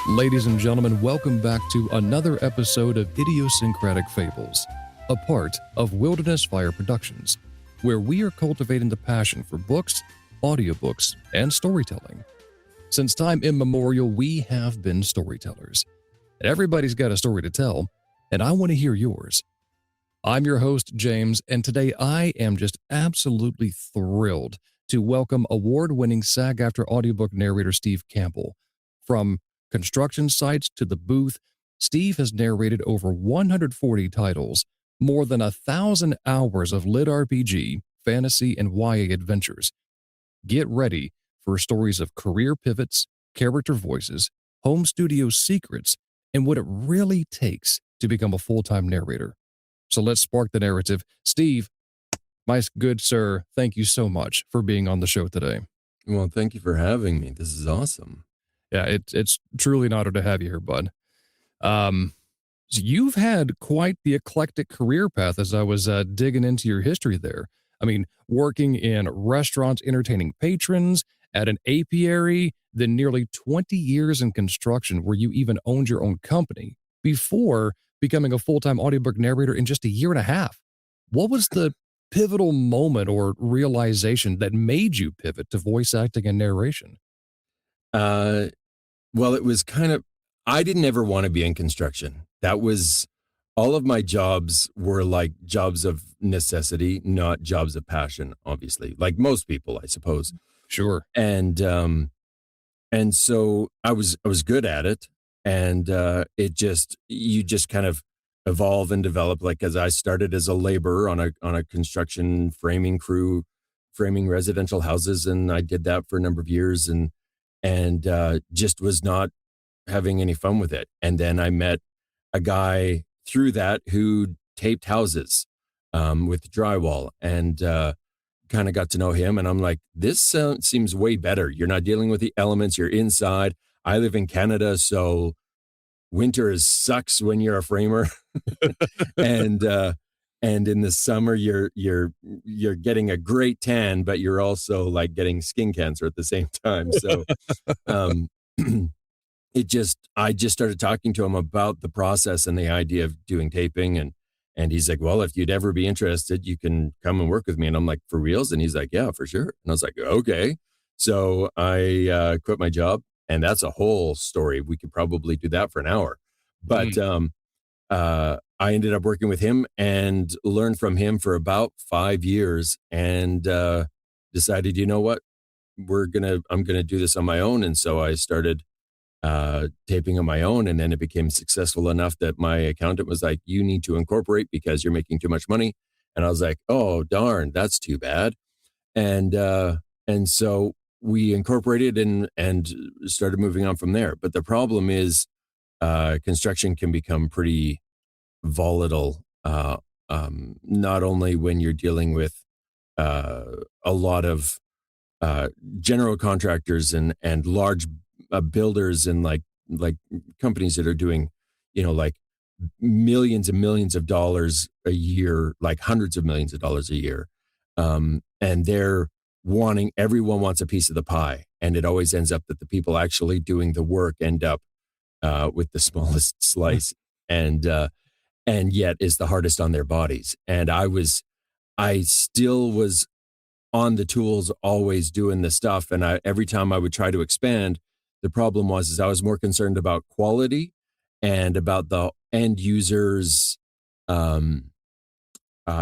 Ladies and gentlemen, welcome back to another episode of Idiosyncratic Fables, a part of Wilderness Fire Productions, where we are cultivating the passion for books, audiobooks, and storytelling. Since time immemorial, we have been storytellers. Everybody's got a story to tell, and I want to hear yours. I'm your host, James, and today I am just absolutely thrilled to welcome award-winning SAG-AFTRA audiobook narrator Steve Campbell. From construction sites to the booth, Steve has narrated over 140 titles, more than 1,000 hours of LitRPG, fantasy, and YA adventures. Get ready for stories of career pivots, character voices, home studio secrets, and what it really takes to become a full-time narrator. So let's spark the narrative. Steve, my good sir, thank you so much for being on the show today. Well, thank you for having me. This is awesome. Yeah, it's truly an honor to have you here, bud. So you've had quite the eclectic career path as I was digging into your history there. I mean, working in restaurants, entertaining patrons, at an apiary, then nearly 20 years in construction where you even owned your own company before becoming a full-time audiobook narrator in just a year and a half. What was the pivotal moment or realization that made you pivot to voice acting and narration? Well, it was I didn't ever want to be in construction. That was, all of my jobs were like jobs of necessity, not jobs of passion, obviously, like most people, I suppose. Sure. And so I was good at it. And you just kind of evolve and develop. Like, as I started as a laborer on a construction framing crew, framing residential houses. And I did that for a number of years and just was not having any fun with it. And then I met a guy through that who taped houses with drywall and kind of got to know him. And I'm like, this seems way better. You're not dealing with the elements. You're inside. I live in Canada, so winter sucks when you're a framer. And in the summer, you're getting a great tan, but you're also like getting skin cancer at the same time. So, I just started talking to him about the process and the idea of doing taping, and he's like, well, if you'd ever be interested, you can come and work with me. And I'm like, for reals? And he's like, yeah, for sure. And I was like, okay. So I quit my job, and that's a whole story. We could probably do that for an hour, but I ended up working with him and learned from him for about 5 years and decided, you know what, I'm going to do this on my own. And so I started taping on my own, and then it became successful enough that my accountant was like, you need to incorporate because you're making too much money. And I was like, oh, darn, that's too bad. And so we incorporated and started moving on from there. But the problem is construction can become pretty volatile, not only when you're dealing with a lot of general contractors and large builders and like companies that are doing, like millions and millions of dollars a year, like hundreds of millions of dollars a year. And everyone wants a piece of the pie. And it always ends up that the people actually doing the work end up with the smallest slice. And yet is the hardest on their bodies. And I still was on the tools, always doing the stuff. And every time I would try to expand, the problem was I was more concerned about quality and about the end user's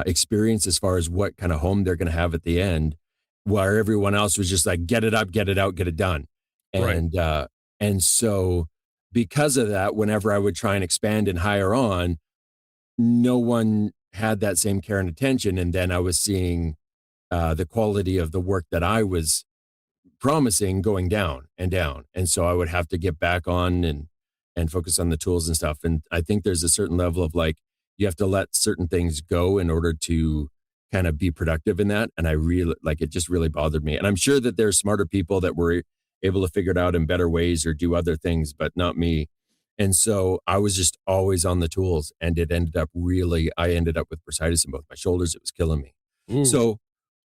experience as far as what kind of home they're going to have at the end, where everyone else was just like, get it up, get it out, get it done. And, and so because of that, whenever I would try and expand and hire on, no one had that same care and attention. And then I was seeing the quality of the work that I was promising going down and down. And so I would have to get back on and focus on the tools and stuff. And I think there's a certain level of like, you have to let certain things go in order to kind of be productive in that. And I really, like, it just really bothered me. And I'm sure that there's smarter people that were able to figure it out in better ways or do other things, but not me. And so I was just always on the tools, and I ended up with bursitis in both my shoulders. It was killing me. Ooh. So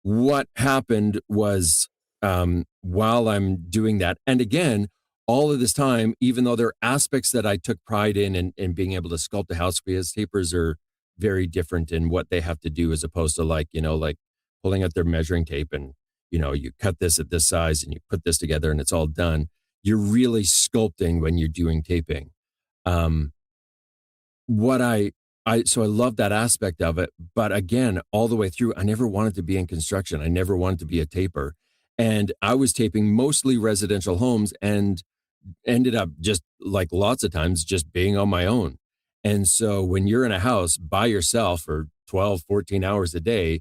what happened was, while I'm doing that, and again, all of this time, even though there are aspects that I took pride in being able to sculpt a house, because tapers are very different in what they have to do as opposed to like, like pulling out their measuring tape and, you cut this at this size and you put this together and it's all done. You're really sculpting when you're doing taping. Um, what so I love that aspect of it. But again, all the way through, I never wanted to be in construction. I never wanted to be a taper. And I was taping mostly residential homes and ended up just like lots of times just being on my own. And so when you're in a house by yourself for 12, 14 hours a day,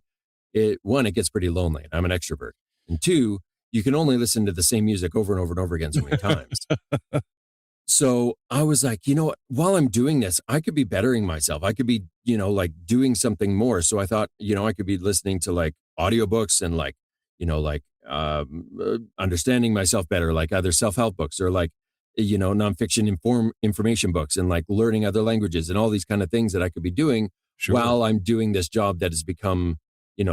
it gets pretty lonely. I'm an extrovert. And two, you can only listen to the same music over and over and over again so many times. So I was like, you know what, while I'm doing this, I could be bettering myself. I could be, like doing something more. So I thought, I could be listening to like audiobooks and like, understanding myself better, like either self-help books or like, nonfiction information books and like learning other languages and all these kind of things that I could be doing Sure. while I'm doing this job that has become,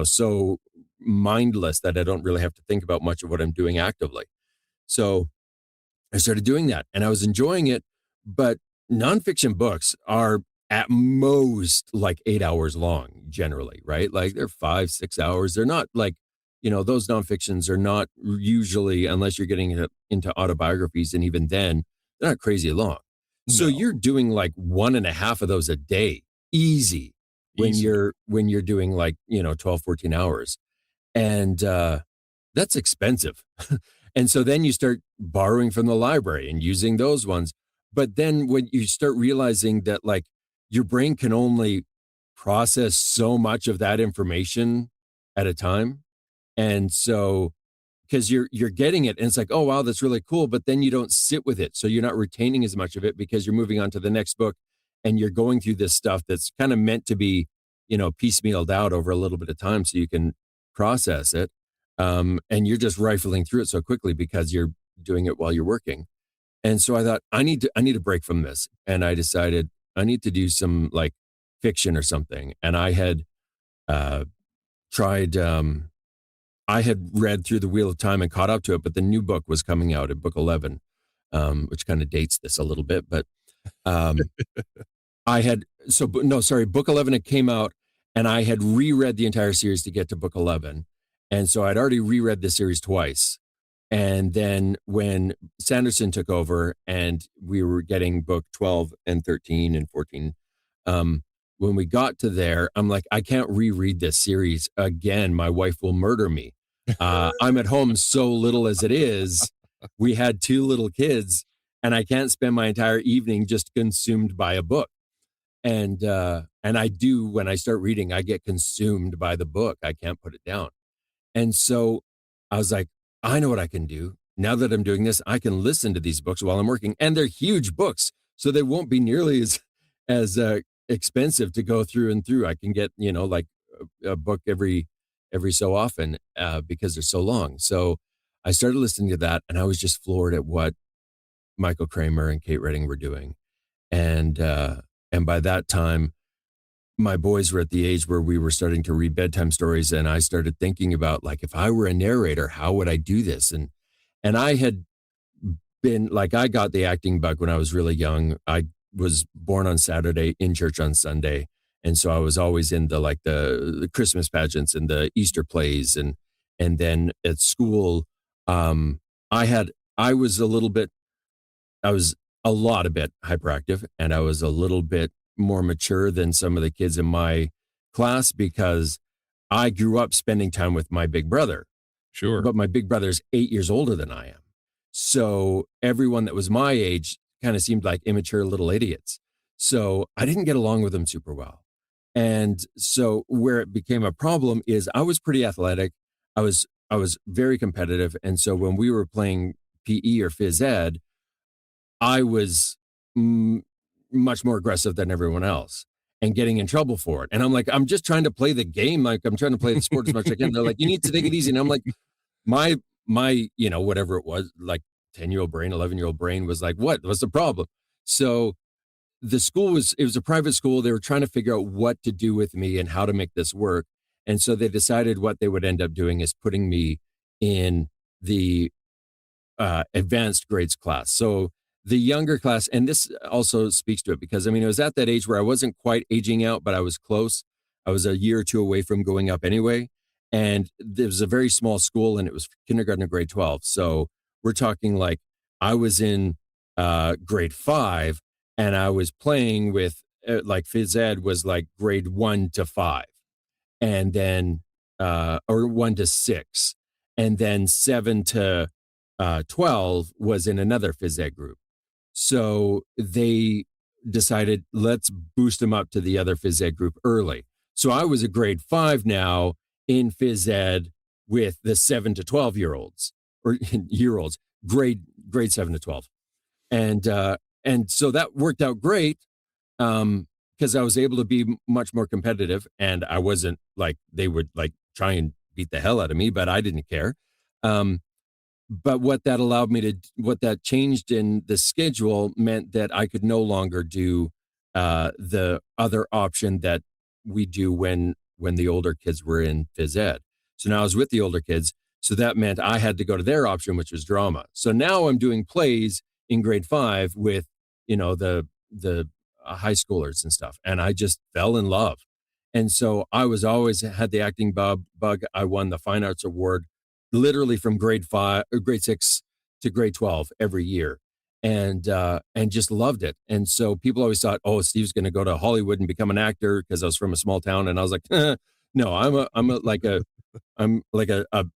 so mindless that I don't really have to think about much of what I'm doing actively. So I started doing that and I was enjoying it, but nonfiction books are at most like 8 hours long generally, right? Like they're 5, 6 hours. They're not like, those nonfictions are not usually, unless you're getting into autobiographies. And even then they're not crazy long. So No. you're doing like 1.5 of those a day, easy when Easy. you're doing like, 12, 14 hours. And, that's expensive. And so then you start borrowing from the library and using those ones. But then when you start realizing that like your brain can only process so much of that information at a time. And so because you're getting it and it's like, oh wow, that's really cool. But then you don't sit with it. So you're not retaining as much of it because you're moving on to the next book and you're going through this stuff that's kind of meant to be, piecemealed out over a little bit of time so you can process it. And you're just rifling through it so quickly because you're doing it while you're working. And so I thought, I need a break from this. And I decided I need to do some like fiction or something. And I had tried, I had read through The Wheel of Time and caught up to it, but the new book was coming out at book 11, which kind of dates this a little bit. But um, book 11 had came out and I had reread the entire series to get to book 11. And so I'd already reread the series twice. And then when Sanderson took over and we were getting book 12 and 13 and 14, when we got to there, I'm like, I can't reread this series again. My wife will murder me. I'm at home so little as it is. We had 2 little kids and I can't spend my entire evening just consumed by a book. And I do, when I start reading, I get consumed by the book. I can't put it down. And so I was like, I know what I can do. Now that I'm doing this, I can listen to these books while I'm working. And they're huge books. So they won't be nearly as expensive to go through and through. I can get, like a book every so often because they're so long. So I started listening to that and I was just floored at what Michael Kramer and Kate Redding were doing. And by that time, my boys were at the age where we were starting to read bedtime stories. And I started thinking about like, if I were a narrator, how would I do this? And I had been like, I got the acting bug when I was really young. I was born on Saturday, in church on Sunday. And so I was always in the Christmas pageants and the Easter plays. And then at school, I was a lot a bit hyperactive and I was a little bit more mature than some of the kids in my class because I grew up spending time with my big brother. Sure. But my big brother's 8 years older than I am. So everyone that was my age kind of seemed like immature little idiots. So I didn't get along with them super well. And so where it became a problem is I was pretty athletic. I was very competitive. And so when we were playing PE or phys ed, I was much more aggressive than everyone else and getting in trouble for it. And I'm like, I'm just trying to play the game. Like I'm trying to play the sport as much as I can. They're like, you need to take it easy. And I'm like, my, whatever it was, like 10-year-old brain, 11-year-old brain was like, what's the problem? So the school it was a private school. They were trying to figure out what to do with me and how to make this work. And so they decided what they would end up doing is putting me in the advanced grades class. So the younger class, and this also speaks to it because I mean, it was at that age where I wasn't quite aging out, but I was close. I was a year or two away from going up anyway. And there was a very small school and it was kindergarten to grade 12. So we're talking like I was in grade 5 and I was playing with like phys ed was like grade 1 to 5 and then or 1 to 6 and then 7 to 12 was in another phys ed group. So they decided, let's boost them up to the other phys ed group early. So I was a grade 5 now in phys ed with the 7 to 12-year-olds or year olds, grade 7 to 12. And so that worked out great because I was able to be much more competitive and I wasn't like they would like try and beat the hell out of me, but I didn't care. But what that changed in the schedule meant that I could no longer do the other option that we do when the older kids were in phys ed. So now I was with the older kids. So that meant I had to go to their option, which was drama. So now I'm doing plays in grade 5 with, the high schoolers and stuff. And I just fell in love. And so I was always had the acting bug. I won the Fine Arts Award literally from grade 6 to grade 12 every year. And just loved it. And so people always thought, oh, Steve's going to go to Hollywood and become an actor because I was from a small town. And I was like, no, I'm like a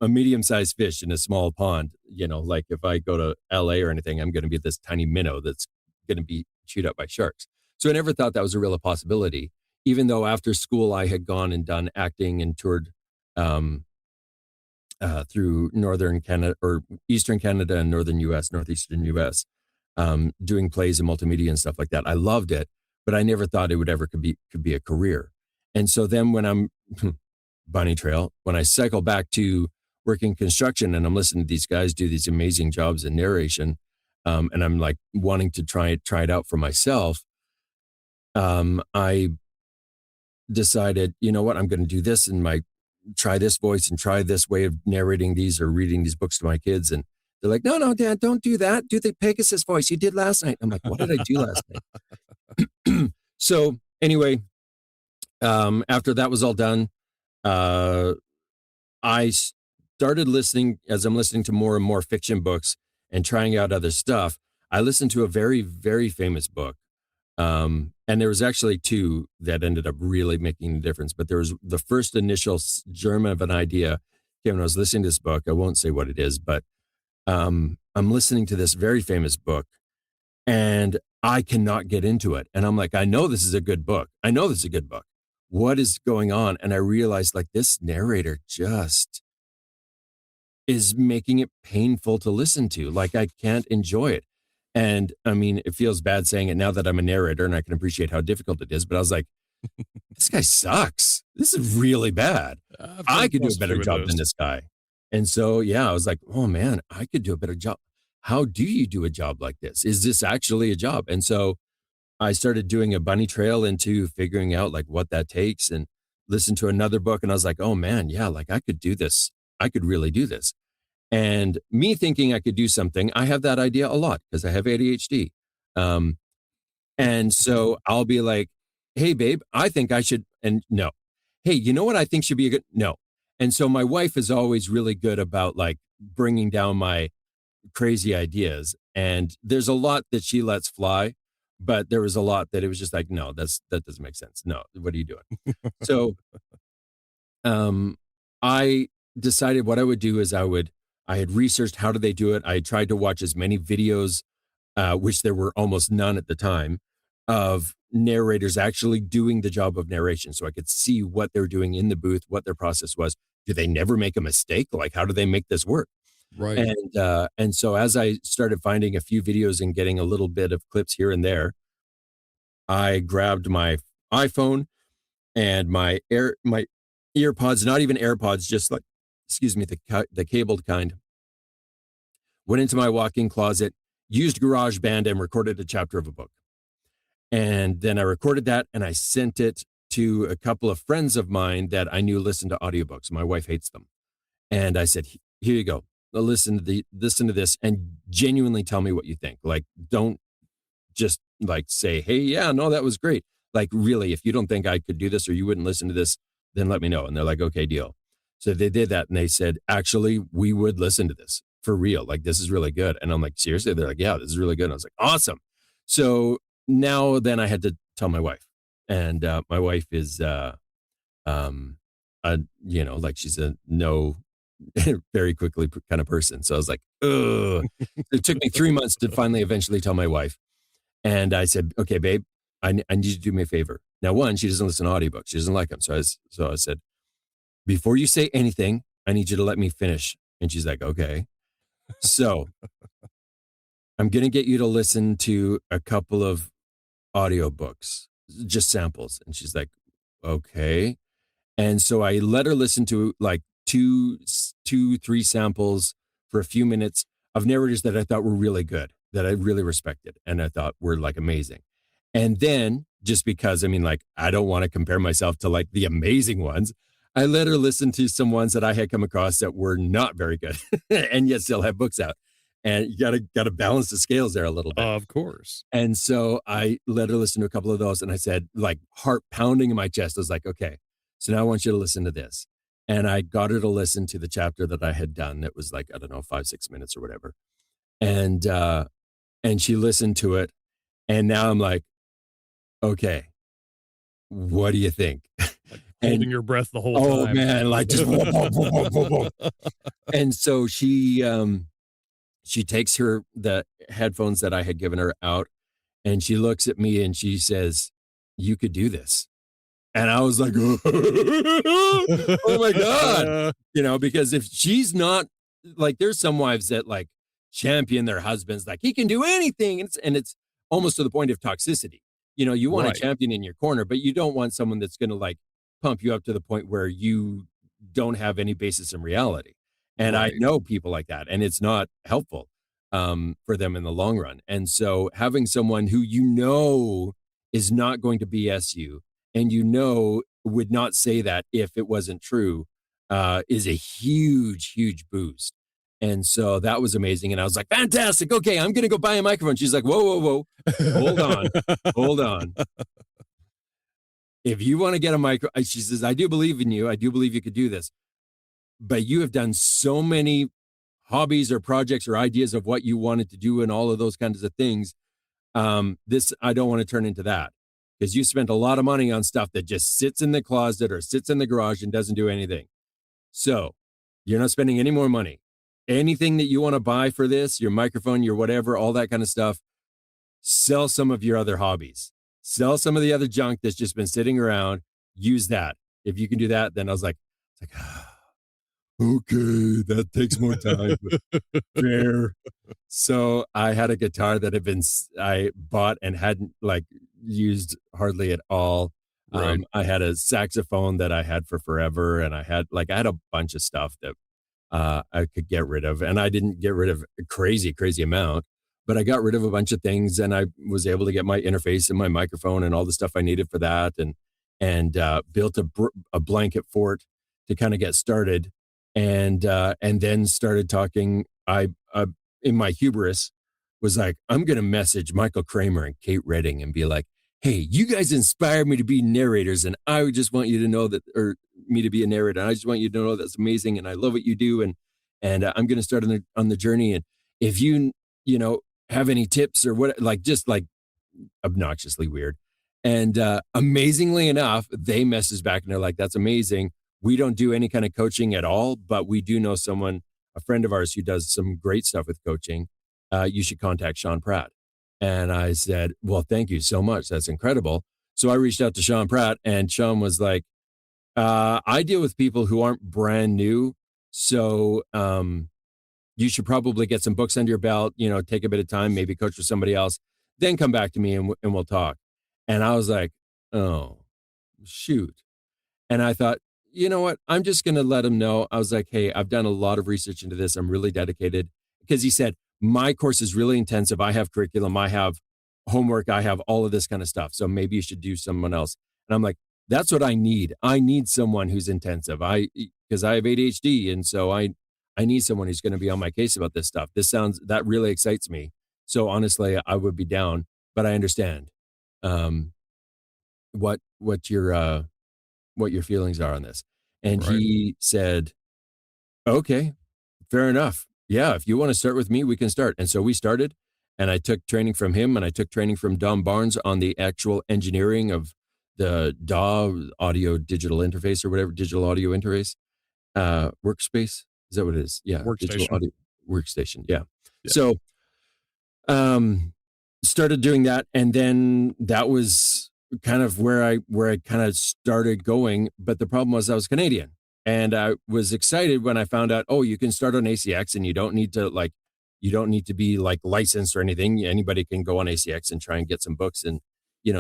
medium-sized fish in a small pond. Like if I go to LA or anything, I'm going to be this tiny minnow that's going to be chewed up by sharks. So I never thought that was a real possibility, even though after school I had gone and done acting and toured through northern Canada or eastern Canada and northeastern US, doing plays and multimedia and stuff like that. I loved it, but I never thought it would ever could be a career. And so then when I'm bunny trail, when I cycle back to working construction and I'm listening to these guys do these amazing jobs in narration, and I'm like wanting to try it out for myself, I decided, you know what, I'm going to do this and try this voice and try this way of narrating these or reading these books to my kids. And they're like, no, Dad, don't do that. Do the Pegasus voice you did last night. I'm like, what did I do last night? So anyway, after that was all done, I started listening as I'm listening to more and more fiction books and trying out other stuff. I listened to a very, very famous book. And there was actually 2 that ended up really making a difference. But there was the first initial germ of an idea came when I was listening to this book. I won't say what it is, but I'm listening to this very famous book and I cannot get into it. And I'm like, I know this is a good book. What is going on? And I realized like this narrator just is making it painful to listen to. Like I can't enjoy it. And I mean, it feels bad saying it now that I'm a narrator and I can appreciate how difficult it is, but I was like, this guy sucks. This is really bad. I could do a better job than this guy. And so, yeah, I was like, oh man, I could do a better job. How do you do a job like this? Is this actually a job? And so I started doing a bunny trail into figuring out like what that takes and listened to another book. And I was like, oh man, yeah, like I could do this. I could really do this. And me thinking I could do something, I have that idea a lot because I have ADHD. And so I'll be like, hey, babe, I think I should, and no. Hey, you know what I think should be a good, no. And so my wife is always really good about like bringing down my crazy ideas. And there's a lot that she lets fly, but there was a lot that it was just like, no, that doesn't make sense. No, what are you doing? So I decided what I would do is I had researched how do they do it. I had tried to watch as many videos, which there were almost none at the time, of narrators actually doing the job of narration. So I could see what they're doing in the booth, what their process was. Do they never make a mistake? Like, how do they make this work? Right. And so as I started finding a few videos and getting a little bit of clips here and there, I grabbed my iPhone and my earpods, not even AirPods, just like, excuse me, the cabled kind. Went into my walk-in closet, used GarageBand and recorded a chapter of a book. And then I recorded that and I sent it to a couple of friends of mine that I knew listened to audiobooks. My wife hates them. And I said, here you go. listen to this and genuinely tell me what you think. Like, don't just like say, hey, yeah, no, that was great. Like, really, if you don't think I could do this or you wouldn't listen to this, then let me know. And they're like, okay, deal. So they did that and they said, actually, we would listen to this for real. Like, this is really good. And I'm like, seriously? They're like, yeah, this is really good. And I was like, awesome. So now then I had to tell my wife. And my wife is, like she's a no, very quickly kind of person. So I was like, ugh. It took me 3 months to finally eventually tell my wife. And I said, okay, babe, I need you to do me a favor. Now, one, she doesn't listen to audiobooks. She doesn't like them. So I said, before you say anything, I need you to let me finish. And she's like, okay. So I'm going to get you to listen to a couple of audiobooks, just samples. And she's like, okay. And so I let her listen to like two, 3 samples for a few minutes of narrators that I thought were really good, that I really respected, and I thought were like amazing. And then just because, I mean, like, I don't want to compare myself to like the amazing ones, I let her listen to some ones that I had come across that were not very good and yet still have books out. And you gotta balance the scales there a little bit. Of course. And so I let her listen to a couple of those, and I said, like, heart pounding in my chest, I was like, okay, so now I want you to listen to this. And I got her to listen to the chapter that I had done. That was like, I don't know, 5-6 minutes or whatever. And she listened to it. And now I'm like, okay, what do you think? Like holding your breath the whole time. Oh man, like just whoa, whoa, whoa, whoa, whoa. And so she takes the headphones that I had given her out, and she looks at me and she says, you could do this. And I was like, oh my God. Because if she's not, like, there's some wives that like champion their husbands, like he can do anything. And it's almost to the point of toxicity. You want a champion in your corner, but you don't want someone that's going to like pump you up to the point where you don't have any basis in reality. And I know people like that, and it's not helpful for them in the long run. And so having someone who is not going to BS you, and would not say that if it wasn't true, is a huge, huge boost. And so that was amazing. And I was like, fantastic. Okay, I'm going to go buy a microphone. She's like, whoa, whoa, whoa. Hold on. If you want to get a micro, she says, I do believe in you. I do believe you could do this. But you have done so many hobbies or projects or ideas of what you wanted to do and all of those kinds of things. I don't want to turn into that, because you spent a lot of money on stuff that just sits in the closet or sits in the garage and doesn't do anything. So you're not spending any more money. Anything that you want to buy for this, your microphone, your whatever, all that kind of stuff, sell some of your other hobbies. Sell some of the other junk that's just been sitting around. Use that. If you can do that, then I was like, okay, that takes more time. Fair. So I had a guitar that I bought and hadn't like used hardly at all. Right. I had a saxophone that I had for forever, and I had a bunch of stuff that I could get rid of, and I didn't get rid of a crazy amount, but I got rid of a bunch of things, and I was able to get my interface and my microphone and all the stuff I needed for that, and built a blanket fort to kind of get started, and then started talking. I in my hubris was like, I'm going to message Michael Kramer and Kate Redding and be like, hey, you guys inspired me to be narrators, and I would just want you to know that, or me to be a narrator. And I just want you to know that's amazing, and I love what you do, and I'm going to start on the journey. And if you have any tips or what, like just like obnoxiously weird. And amazingly enough, they message back and they're like, that's amazing. We don't do any kind of coaching at all, but we do know a friend of ours who does some great stuff with coaching. You should contact Sean Pratt. And I said, well, thank you so much. That's incredible. So I reached out to Sean Pratt, and Sean was like, I deal with people who aren't brand new. So you should probably get some books under your belt, take a bit of time, maybe coach with somebody else, then come back to me and we'll talk. And I was like, oh, shoot. And I thought, you know what? I'm just going to let him know. I was like, hey, I've done a lot of research into this. I'm really dedicated, because he said, my course is really intensive. I have curriculum. I have homework. I have all of this kind of stuff. So maybe you should do someone else. And I'm like, that's what I need. I need someone who's intensive. Because I have ADHD. And so I I need someone who's going to be on my case about this stuff. That really excites me. So honestly, I would be down, but I understand um, what your feelings are on this. And Right. he said, okay, fair enough. Yeah, if you want to start with me, we can start. And so we started, and I took training from him, and I took training from Don Barnes on the actual engineering of the DAW, audio digital interface, or whatever, digital audio interface, workspace. Is that what it is? Yeah, digital Workstation. audio workstation. Yeah. Yeah. So um started doing that, and then that was kind of where I kind of started going. But the problem was I was Canadian, and I was excited when I found out, oh, you can start on ACX, and you don't need to be like licensed or anything. Anybody can go on ACX and try and get some books, and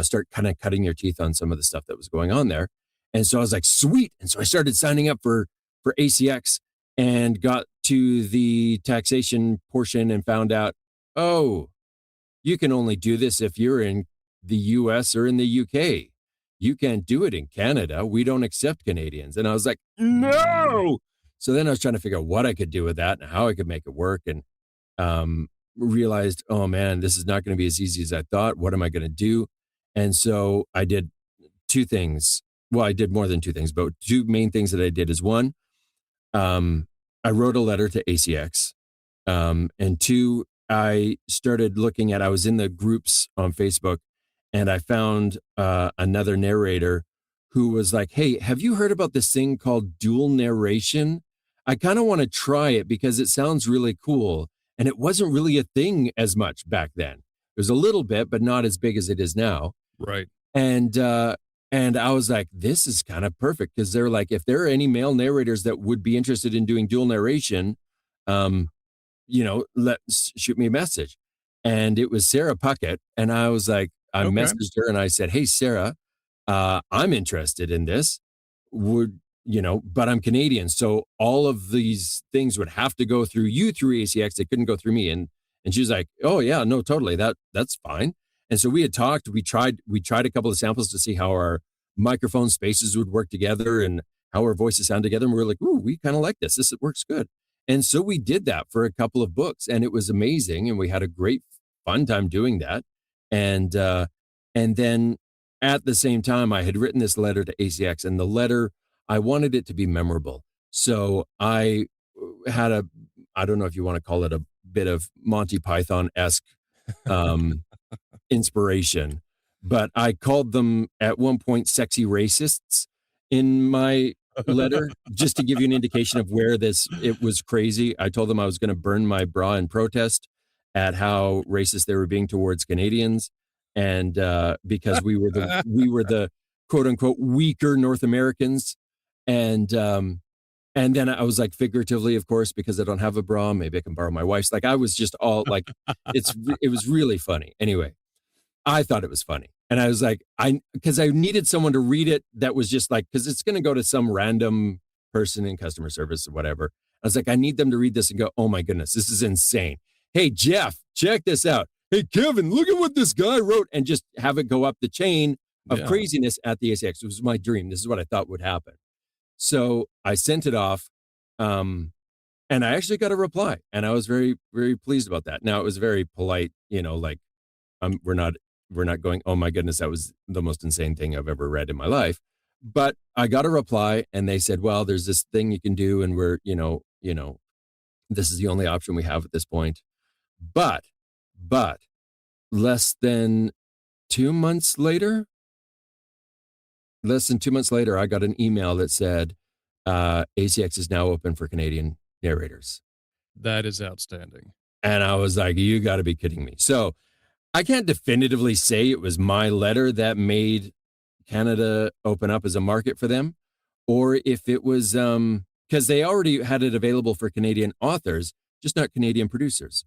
start kind of cutting your teeth on some of the stuff that was going on there. And so I was like, sweet. And so I started signing up for ACX, and got to the taxation portion and found out, oh, you can only do this if you're in the US or in the UK. You can't do it in Canada. We don't accept Canadians. And I was like, no. So then I was trying to figure out what I could do with that and how I could make it work. And realized, oh man, this is not going to be as easy as I thought. What am I going to do? And so I did two things. Well, I did more than two things, but two main things that I did is one, I wrote a letter to ACX. And two, I started looking at, I was in the groups on Facebook, and I found another narrator who was like, hey, have you heard about this thing called dual narration? I kind of want to try it because it sounds really cool. And it wasn't really a thing as much back then. It was a little bit, but not as big as it is now. Right. And I was like, this is kind of perfect, because they're like, if there are any male narrators that would be interested in doing dual narration, shoot me a message. And it was Sarah Puckett. And I was like, I Okay. messaged her and I said, hey, Sarah, I'm interested in this. But I'm Canadian. So all of these things would have to go through you through ACX. They couldn't go through me. And she was like, oh yeah, no, totally. That's fine. And so we had talked, we tried a couple of samples to see how our microphone spaces would work together and how our voices sound together. And we were like, ooh, we kind of like this. This works good. And so we did that for a couple of books, and it was amazing. And we had a great fun time doing that. And then at the same time, I had written this letter to ACX, and the letter, I wanted it to be memorable. So I had I don't know if you want to call it a bit of Monty Python-esque inspiration, but I called them at one point sexy racists in my letter, just to give you an indication of where it was crazy. I told them I was going to burn my bra in protest at how racist they were being towards Canadians. And because we were the quote unquote weaker North Americans. And then I was like, figuratively, of course, because I don't have a bra, maybe I can borrow my wife's. Like, I was just all like, it was really funny. Anyway, I thought it was funny. And I was like, because I needed someone to read it that was just like, because it's going to go to some random person in customer service or whatever. I was like, I need them to read this and go, oh my goodness, this is insane. Hey, Jeff, check this out. Hey, Kevin, look at what this guy wrote, and just have it go up the chain of craziness at the ACX. It was my dream. This is what I thought would happen. So I sent it off, and I actually got a reply, and I was very, very pleased about that. Now, it was very polite, like, we're not going, oh my goodness, that was the most insane thing I've ever read in my life. But I got a reply, and they said, well, there's this thing you can do, and we're, this is the only option we have at this point. But less than 2 months later, I got an email that said, ACX is now open for Canadian narrators. That is outstanding. And I was like, you got to be kidding me. So I can't definitively say it was my letter that made Canada open up as a market for them, or if it was because they already had it available for Canadian authors, just not Canadian producers.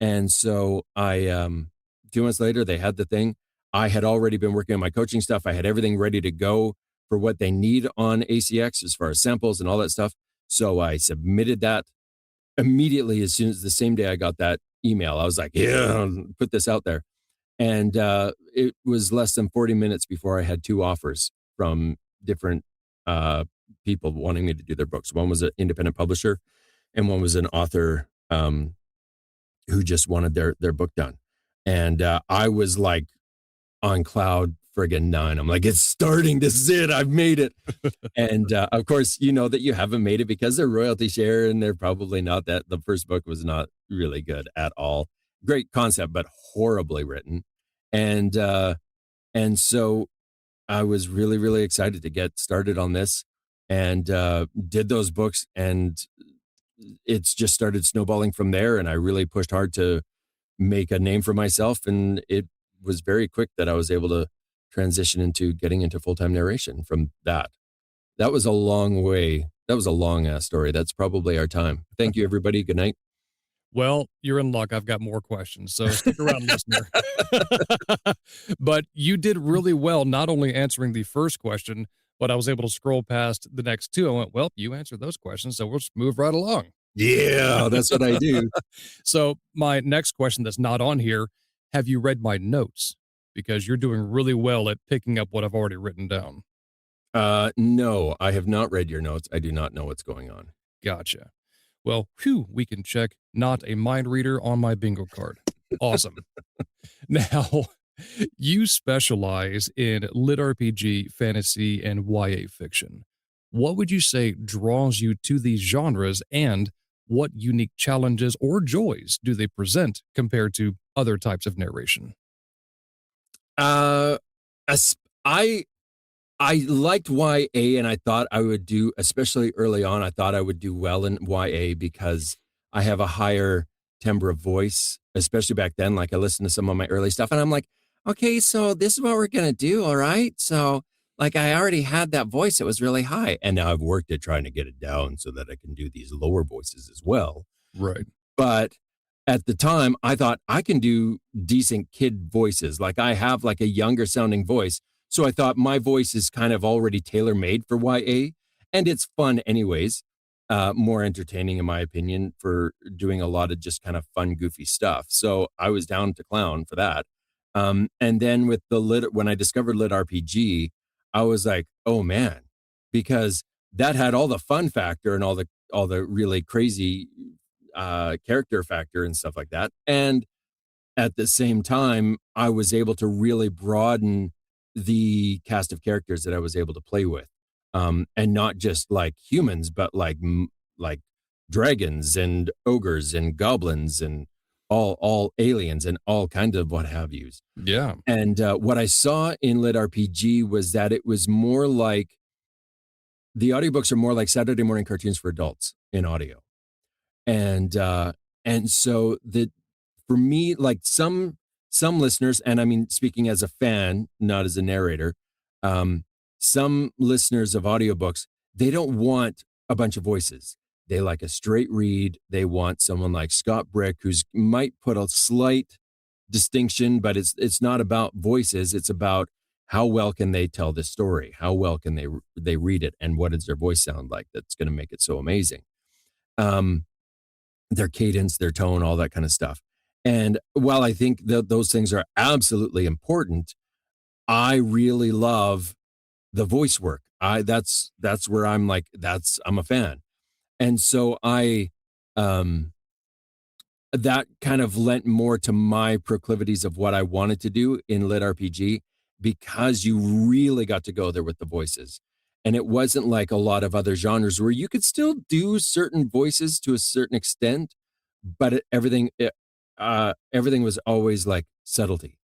And so 2 months later, they had the thing. I had already been working on my coaching stuff. I had everything ready to go for what they need on ACX as far as samples and all that stuff. So I submitted that immediately as soon as the same day I got that email. I was like, yeah, put this out there. And it was less than 40 minutes before I had two offers from different people wanting me to do their books. One was an independent publisher, and one was an author who just wanted their book done. And I was like on cloud friggin' nine. I'm like, it's starting. This is it. I've made it. And of course, you know that you haven't made it because they're royalty share, and they're probably not that. The first book was not really good at all. Great concept, but horribly written. And so I was really, really excited to get started on this, and did those books, and it's just started snowballing from there. And I really pushed hard to make a name for myself, and it was very quick that I was able to transition into getting into full-time narration from that. That was a long way. That was a long ass story. That's probably our time. Thank you, everybody. Good night. Well, you're in luck. I've got more questions, so stick around, listener. But you did really well, not only answering the first question, but I was able to scroll past the next two. I went, well, you answered those questions, so we'll just move right along. Yeah, that's what I do. So my next question that's not on here, have you read my notes? Because you're doing really well at picking up what I've already written down. No, I have not read your notes. I do not know what's going on. Gotcha. Well, whew, we can check not a mind reader on my bingo card. Awesome. Now, you specialize in LitRPG, fantasy, and YA fiction. What would you say draws you to these genres, and what unique challenges or joys do they present compared to other types of narration? As I liked YA, and I thought I would do, especially early on, I thought I would do well in YA because I have a higher timbre of voice, especially back then. Like I listened to some of my early stuff and I'm like, okay, so this is what we're going to do. All right. So like I already had that voice. It was really high. And now I've worked at trying to get it down so that I can do these lower voices as well. Right. But at the time, I thought I can do decent kid voices. Like I have like a younger sounding voice. So I thought my voice is kind of already tailor made for YA, and it's fun anyways. More entertaining, in my opinion, for doing a lot of just kind of fun, goofy stuff. So I was down to clown for that. And then with when I discovered LitRPG, I was like, oh man, because that had all the fun factor and all the really crazy character factor and stuff like that. And at the same time, I was able to really broaden the cast of characters that I was able to play with. And not just like humans, but like dragons and ogres and goblins and all aliens and all kinds of what have yous. Yeah. And what I saw in LitRPG was that it was more like the audiobooks are more like Saturday morning cartoons for adults in audio. And so for me, like some listeners, and I mean, speaking as a fan, not as a narrator, some listeners of audiobooks, they don't want a bunch of voices. They like a straight read. They want someone like Scott Brick, who's might put a slight distinction, but it's not about voices. It's about how well can they tell this story? How well can they read it? And what does their voice sound like? That's going to make it so amazing. Their cadence, their tone, all that kind of stuff. And while I think that those things are absolutely important, I really love the voice work. That's where I'm like, I'm a fan. And so that kind of lent more to my proclivities of what I wanted to do in LitRPG, because you really got to go there with the voices. And it wasn't like a lot of other genres where you could still do certain voices to a certain extent, but everything was always like subtlety,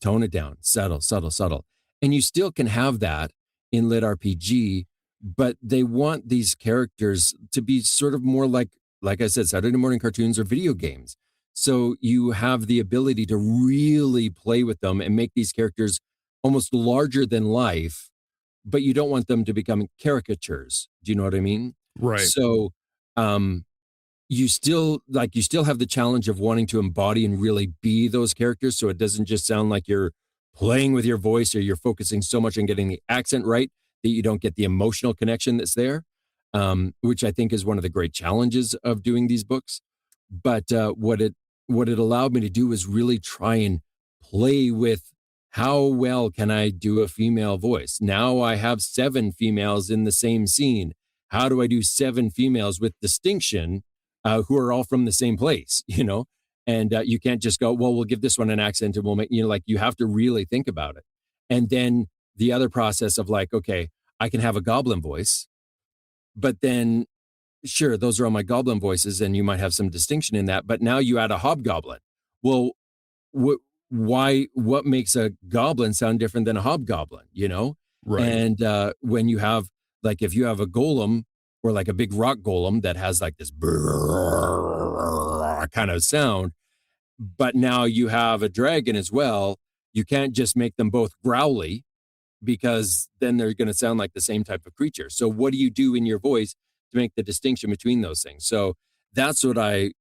tone it down, subtle. And you still can have that in LitRPG, but they want these characters to be sort of more like I said, Saturday morning cartoons or video games. So you have the ability to really play with them and make these characters almost larger than life, but you don't want them to become caricatures. Do you know what I mean? Right. So, you still have the challenge of wanting to embody and really be those characters. So it doesn't just sound like you're playing with your voice or you're focusing so much on getting the accent right that you don't get the emotional connection that's there, which I think is one of the great challenges of doing these books. But what it allowed me to do was really try and play with how well can I do a female voice. Now I have 7 females in the same scene. how do I do 7 females with distinction who are all from the same place, you know? And you can't just go, well, we'll give this one an accent and we'll make, you know, like you have to really think about it. And then the other process of like, okay, I can have a goblin voice, but then sure, those are all my goblin voices and you might have some distinction in that, but now you add a hobgoblin. Well, what makes a goblin sound different than a hobgoblin, you know? Right. And when you have, like, if you have a golem or like a big rock golem that has like this kind of sound, but now you have a dragon as well, you can't just make them both growly because then they're going to sound like the same type of creature. So what do you do in your voice to make the distinction between those things? So that's what I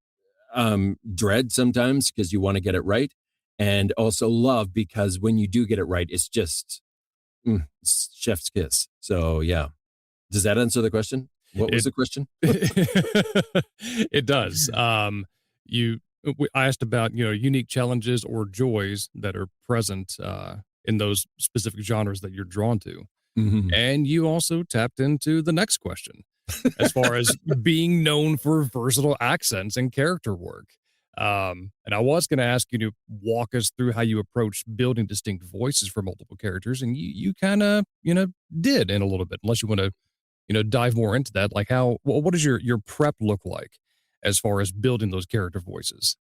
dread sometimes because you want to get it right, and also love because when you do get it right, it's just it's chef's kiss. So yeah, does that answer the question? What was It the question? it does. I asked about, unique challenges or joys that are present in those specific genres that you're drawn to. Mhm. And you also tapped into the next question as far as being known for versatile accents and character work. And I was going to ask you to walk us through how you approach building distinct voices for multiple characters. And you kind of, did in a little bit, unless you want to, dive more into that. Like what does your prep look like as far as building those character voices?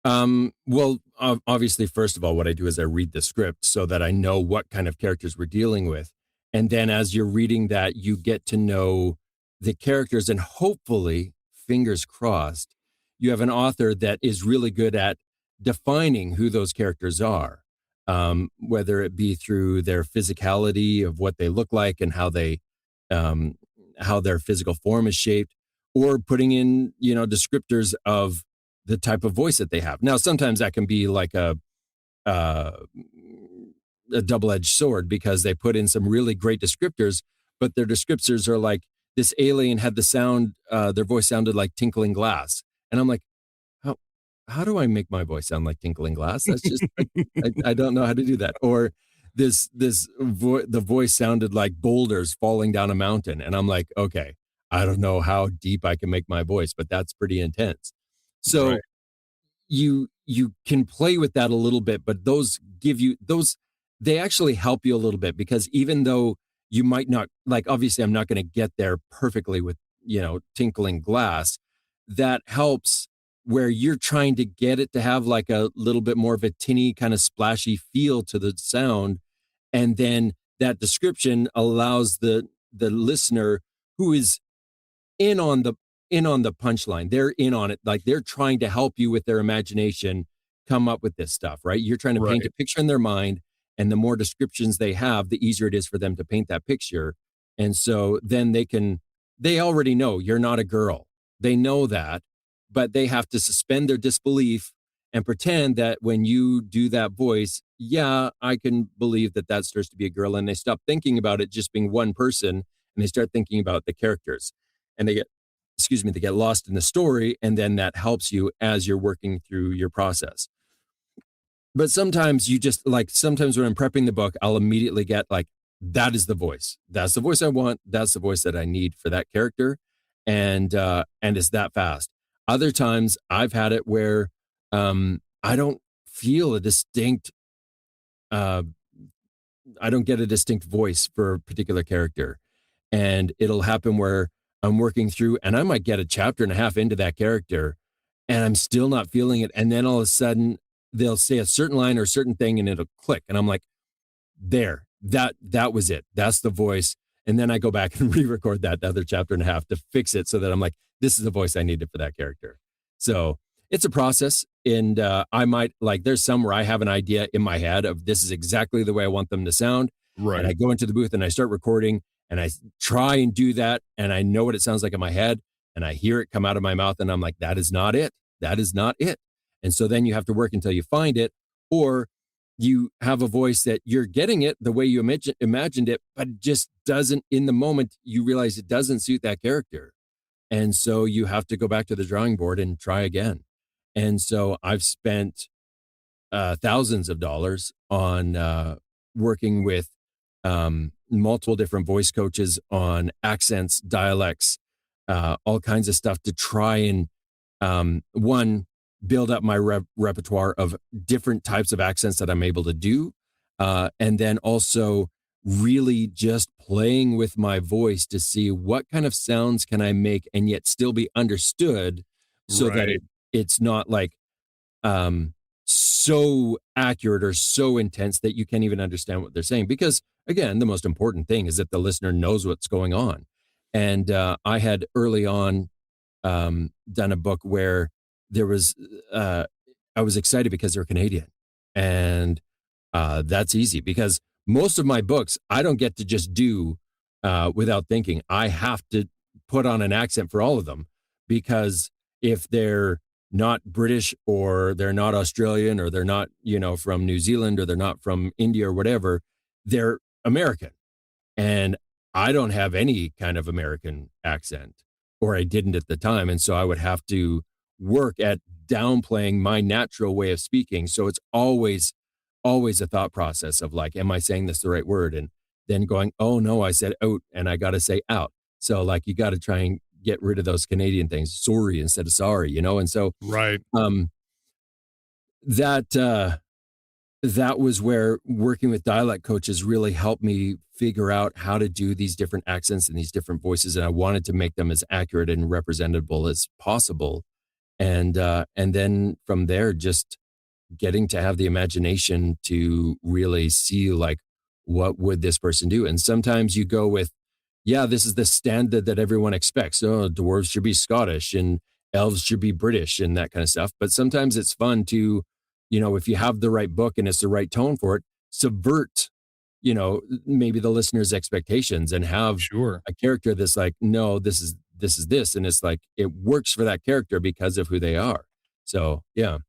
Well, obviously, first of all, what I do is I read the script so that I know what kind of characters we're dealing with. And then as you're reading that, you get to know the characters and hopefully, fingers crossed, you have an author that is really good at defining who those characters are, whether it be through their physicality of what they look like and um, how their physical form is shaped, or putting in, descriptors of the type of voice that they have. Now, sometimes that can be like uh, a double-edged sword because they put in some really great descriptors, but their descriptors are like this alien had the sound, their voice sounded like tinkling glass, and I'm like, how how do I make my voice sound like tinkling glass? That's just I don't know how to do that. Or the voice sounded like boulders falling down a mountain, and I'm like, okay, I don't know how deep I can make my voice, but that's pretty intense. Right. So you can play with that a little bit, but those they actually help you a little bit because even though you might not, like, obviously I'm not going to get there perfectly with, tinkling glass, that helps where you're trying to get it to have like a little bit more of a tinny kind of splashy feel to the sound, and then that description allows the listener who is in on the punchline. They're in on it. Like they're trying to help you with their imagination come up with this stuff, right? You're trying to paint Right. a picture in their mind, and the more descriptions they have, the easier it is for them to paint that picture. And so then they already know you're not a girl. They know that, but they have to suspend their disbelief and pretend that when you do that voice, yeah, I can believe that that starts to be a girl. And they stop thinking about it just being one person, and they start thinking about the characters, and they get lost in the story, and then that helps you as you're working through your process. But sometimes sometimes when I'm prepping the book, I'll immediately get like, that is the voice. That's the voice I want. That's the voice that I need for that character. And it's that fast. Other times I've had it where I don't feel a distinct uh I don't get a distinct voice for a particular character. And it'll happen where I'm working through and I might get a chapter and a half into that character and I'm still not feeling it. And then all of a sudden they'll say a certain line or a certain thing and it'll click. And I'm like, there, that was it. That's the voice. And then I go back and re-record that other chapter and a half to fix it so that I'm like, this is the voice I needed for that character. So it's a process. And I might like, there's some where I have an idea in my head of this is exactly the way I want them to sound. And I Right. go into the booth and I start recording and I try and do that. And I know what it sounds like in my head and I hear it come out of my mouth and I'm like, that is not it. That is not it. And so then you have to work until you find it, or you have a voice that you're getting it the way you imagined it, but it just doesn't, in the moment, you realize it doesn't suit that character. And so you have to go back to the drawing board and try again. And so I've spent thousands of dollars on working with multiple different voice coaches on accents, dialects, all kinds of stuff to try and one, build up my repertoire of different types of accents that I'm able to do. And then also really just playing with my voice to see what kind of sounds can I make and yet still be understood so that Right. it's not like um, so accurate or so intense that you can't even understand what they're saying. Because again, the most important thing is that the listener knows what's going on. And I had early on done a book where there was uh, I was excited because they're Canadian, and that's easy because most of my books I don't get to just do without thinking. I have to put on an accent for all of them because if they're not British or they're not Australian or they're not from New Zealand or they're not from India or whatever, they're American. And I don't have any kind of American accent, or I didn't at the time. And so I would have to work at downplaying my natural way of speaking. So it's always a thought process of like, am I saying this the right word? And then going, oh no, I said out and I got to say out. So like, you got to try and get rid of those Canadian things, sorry instead of sorry, And so, Right. um, that, that was where working with dialect coaches really helped me figure out how to do these different accents and these different voices. And I wanted to make them as accurate and representable as possible. And then from there, just getting to have the imagination to really see like, what would this person do? And sometimes you go with, yeah, this is the standard that everyone expects. Oh, dwarves should be Scottish and elves should be British and that kind of stuff. But sometimes it's fun to, if you have the right book and it's the right tone for it, subvert, maybe the listener's expectations and have Sure. a character that's like, no, this. And it's like, it works for that character because of who they are. So, yeah.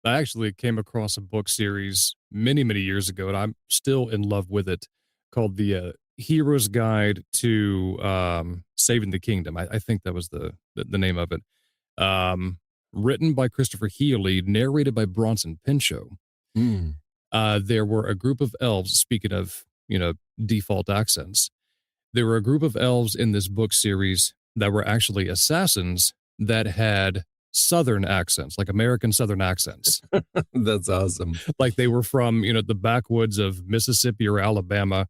I actually came across a book series many, many years ago, and I'm still in love with it, called the Hero's Guide to Saving the Kingdom. I think that was the name of it. Written by Christopher Healy, narrated by Bronson Pinchot. Mm. There were a group of elves, speaking of, default accents, there were a group of elves in this book series that were actually assassins that had Southern accents, like American Southern accents. That's awesome. Like they were from, the backwoods of Mississippi or Alabama.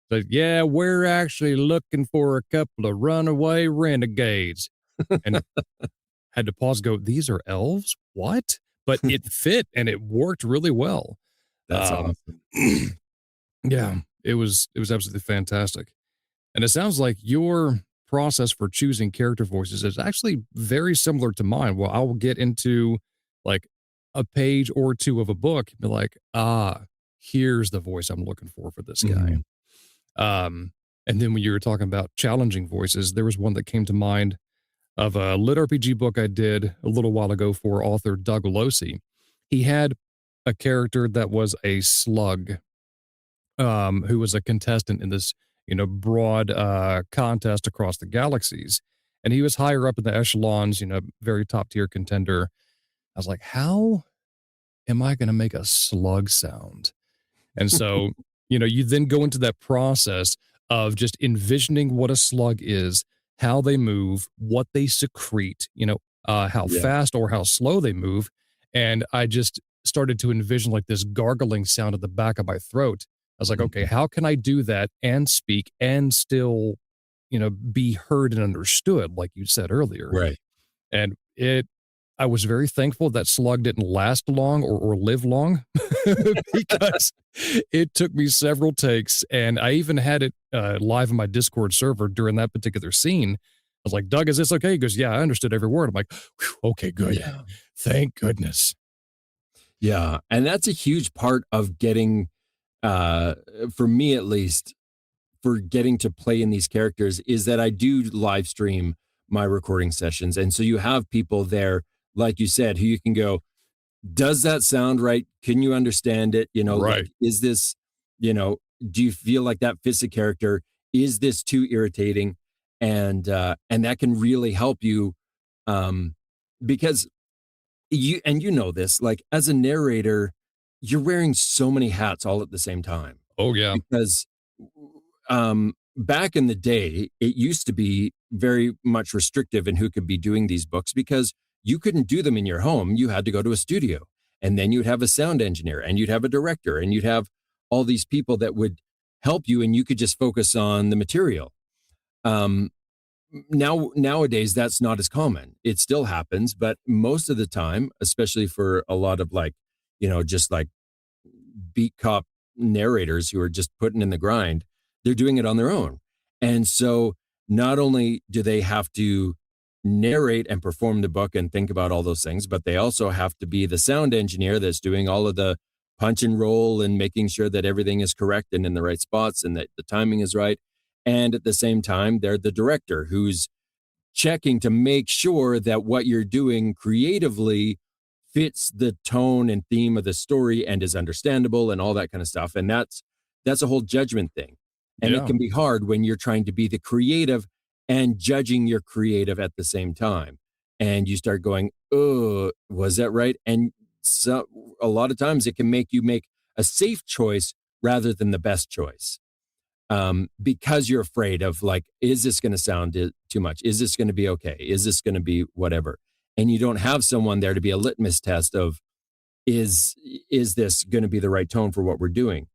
But yeah, we're actually looking for a couple of runaway renegades. And had to pause, go, these are elves? What? But it fit and it worked really well. That's Um, awesome. yeah, it was absolutely fantastic. And it sounds like your process for choosing character voices is actually very similar to mine. Well, I will get into like a page or two of a book, be like, here's the voice I'm looking for this guy. Mhm. And then when you were talking about challenging voices, there was one that came to mind of a LitRPG book I did a little while ago for author Doug Losi. He had a character that was a slug, who was a contestant in this, broad contest across the galaxies. And he was higher up in the echelons, very top tier contender. I was like, how am I going to make a slug sound? And so, you then go into that process of just envisioning what a slug is, how they move, what they secrete, how Yeah. fast or how slow they move. And I just started to envision like this gargling sound at the back of my throat. I was like, okay, how can I do that and speak and still, be heard and understood, like you said earlier? Right. And I was very thankful that slug didn't last long or live long because it took me several takes. And I even had it live in my Discord server during that particular scene. I was like, Doug, is this okay? He goes, yeah, I understood every word. I'm like, okay, good. Yeah. Thank goodness. Yeah. And that's a huge part of getting, for me at least, for getting to play in these characters is that I do live stream my recording sessions. And so you have people there, like you said, who you can go, does that sound right? Can you understand it? Right. Like, is this, do you feel like that fits a character? Is this too irritating? And that can really help you, because you know this, like as a narrator, you're wearing so many hats all at the same time. Oh, yeah. Because back in the day, it used to be very much restrictive in who could be doing these books because you couldn't do them in your home. You had to go to a studio, and then you'd have a sound engineer, and you'd have a director, and you'd have all these people that would help you, and you could just focus on the material. Um, Nowadays, that's not as common. It still happens, but most of the time, especially for a lot of like, just like beat cop narrators who are just putting in the grind, they're doing it on their own. And so not only do they have to narrate and perform the book and think about all those things, but they also have to be the sound engineer that's doing all of the punch and roll and making sure that everything is correct and in the right spots and that the timing is right. And at the same time, they're the director who's checking to make sure that what you're doing creatively fits the tone and theme of the story and is understandable and all that kind of stuff. And that's a whole judgment thing. And it Yeah. can be hard when you're trying to be the creative and judging your creative at the same time. And you start going, oh, was that right? And so a lot of times it can make you make a safe choice rather than the best choice. Because you're afraid of like, is this going to sound too much? Is this going to be okay? Is this going to be whatever? And you don't have someone there to be a litmus test of, is this going to be the right tone for what we're doing?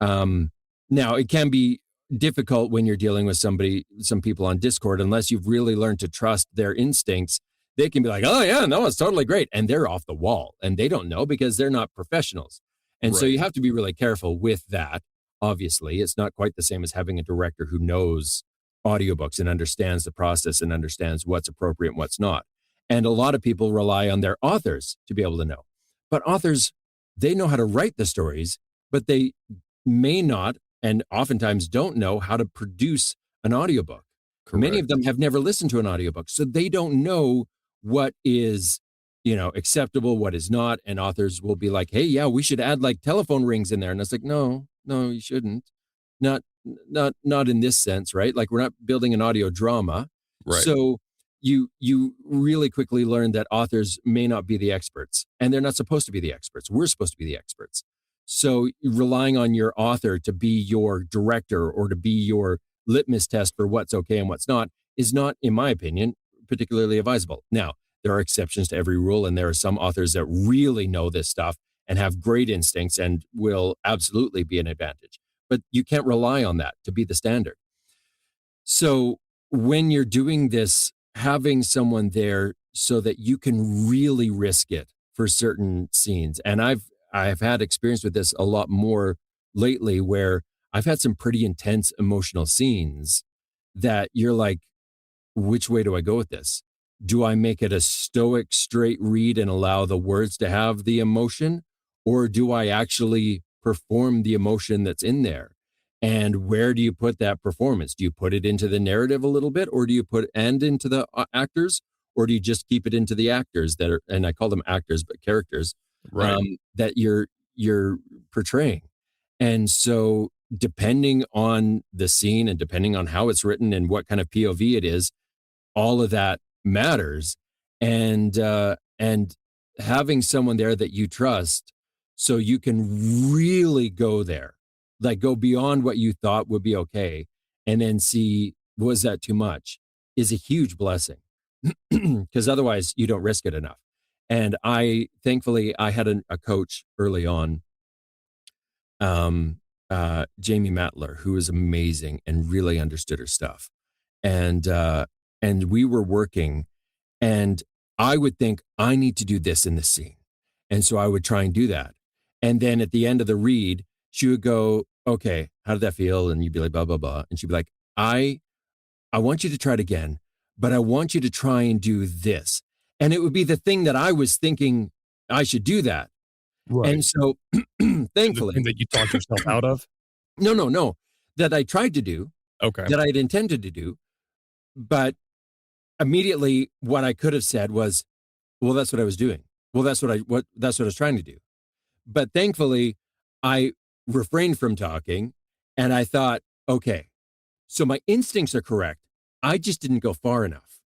Now it can be difficult when you're dealing with some people on Discord, unless you've really learned to trust their instincts. They can be like, oh yeah, no, it's totally great. And they're off the wall and they don't know because they're not professionals. And so Right. you have to be really careful with that. Obviously, it's not quite the same as having a director who knows audiobooks and understands the process and understands what's appropriate and what's not. And a lot of people rely on their authors to be able to know. But authors, they know how to write the stories, but they may not and oftentimes don't know how to produce an audiobook. Many of Correct. them have never listened to an audiobook, so they don't know what is, acceptable, what is not. And authors will be like, hey, yeah, we should add like telephone rings in there. And it's like, no, you shouldn't. Not not in this sense, right? Like we're not building an audio drama. Right. So you really quickly learn that authors may not be the experts and they're not supposed to be the experts. We're supposed to be the experts. So relying on your author to be your director or to be your litmus test for what's okay and what's not is not, in my opinion, particularly advisable. Now, there are exceptions to every rule, and there are some authors that really know this stuff and have great instincts and will absolutely be an advantage. But you can't rely on that to be the standard. So when you're doing this, having someone there so that you can really risk it for certain scenes. And I've had experience with this a lot more lately where I've had some pretty intense emotional scenes that you're like, which way do I go with this? Do I make it a stoic, straight read and allow the words to have the emotion? Or do I actually perform the emotion that's in there? And where do you put that performance? Do you put it into the narrative a little bit, or do you put and into the actors, or do you just keep it into the actors that are, and I call them actors, but characters Right. that you're portraying? And so, depending on the scene and depending on how it's written and what kind of POV it is, all of that matters. And having someone there that you trust so you can really go there, like go beyond what you thought would be okay, and then see, was that too much, is a huge blessing. Because otherwise you don't risk it enough. And thankfully I had a coach early on, um Jamie Matler, who was amazing and really understood her stuff. And we were working, and I would think I need to do this in the scene. And so I would try and do that. And then at the end of the read, she would go, okay, how did that feel? And you'd be like, blah, blah, blah. And she'd be like, I want you to try it again, but I want you to try and do this. And it would be the thing that I was thinking I should do that. Right. And so The thankfully, thing that you talked yourself out of. no, that I tried to do, Okay. that I had intended to do, but immediately what I could have said was, well, that's what I was doing. Well, that's what I was trying to do. But thankfully, I refrained from talking and I thought, okay, so my instincts are correct. I just didn't go far enough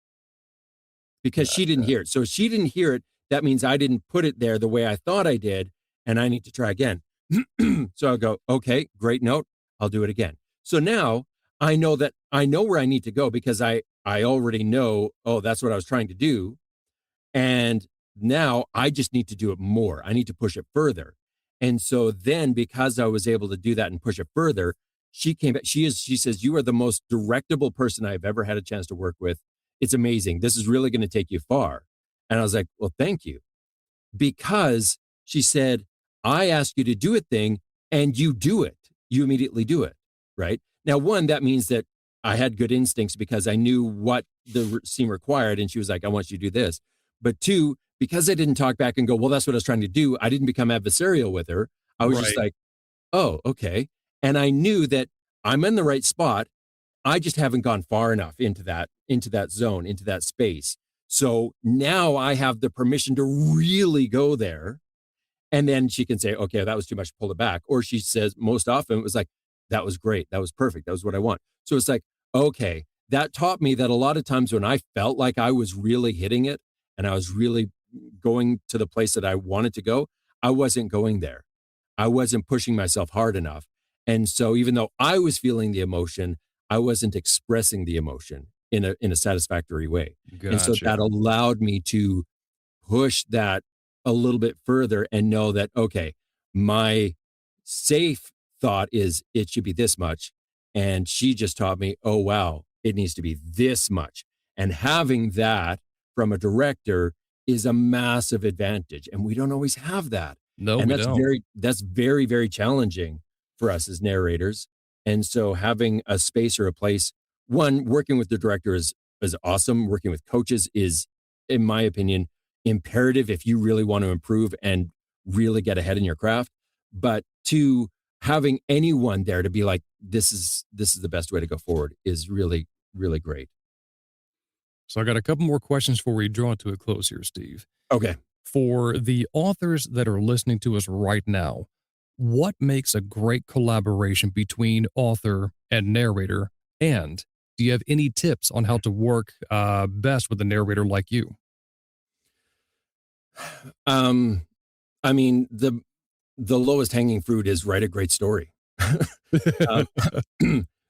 because she didn't Gotcha. hear it. So if she didn't hear it, that means I didn't put it there the way I thought I did, and I need to try again. So I'll go, okay, great note. I'll do it again. So now I know that I know where I need to go because I already know, oh, that's what I was trying to do. And now I just need to do it more. I need to push it further. And so then because I was able to do that and push it further, she came back. She says, you are the most directable person I've ever had a chance to work with. It's amazing. This is really going to take you far. And I was like, well, thank you. Because she said, I ask you to do a thing and you do it. You immediately do it. Right. Now, one, that means that I had good instincts because I knew what the scene required. And she was like, I want you to do this. But two, because I didn't talk back and go, well, that's what I was trying to do. I didn't become adversarial with her. I was just Right. like, oh, okay. And I knew that I'm in the right spot. I just haven't gone far enough into that zone, into that space. So now I have the permission to really go there. And then she can say, okay, that was too much, pull it back. Or she says, most often it was like, that was great. That was perfect. That was what I want. So it's like, okay, that taught me that a lot of times when I felt like I was really hitting it and I was really going to the place that I wanted to go, I wasn't going there. I wasn't pushing myself hard enough. And so even though I was feeling the emotion, I wasn't expressing the emotion in a satisfactory way. And so Gotcha. that allowed me to push that a little bit further and know that, okay, my safe thought is it should be this much. And she just taught me, oh, wow, it needs to be this much. And having that from a director is a massive advantage. And we don't always have that. No, And we don't. that's very, very challenging for us as narrators. And so having a space or a place, one, working with the director is awesome. Working with coaches is, in my opinion, imperative if you really want to improve and really get ahead in your craft. But two, having anyone there to be like, this is the best way to go forward is really, really great. So I got a couple more questions before we draw it to a close here, Steve. Okay. For the authors that are listening to us right now, what makes a great collaboration between author and narrator? And do you have any tips on how to work best with a narrator like you? Um, I mean, the lowest hanging fruit is write a great story. um,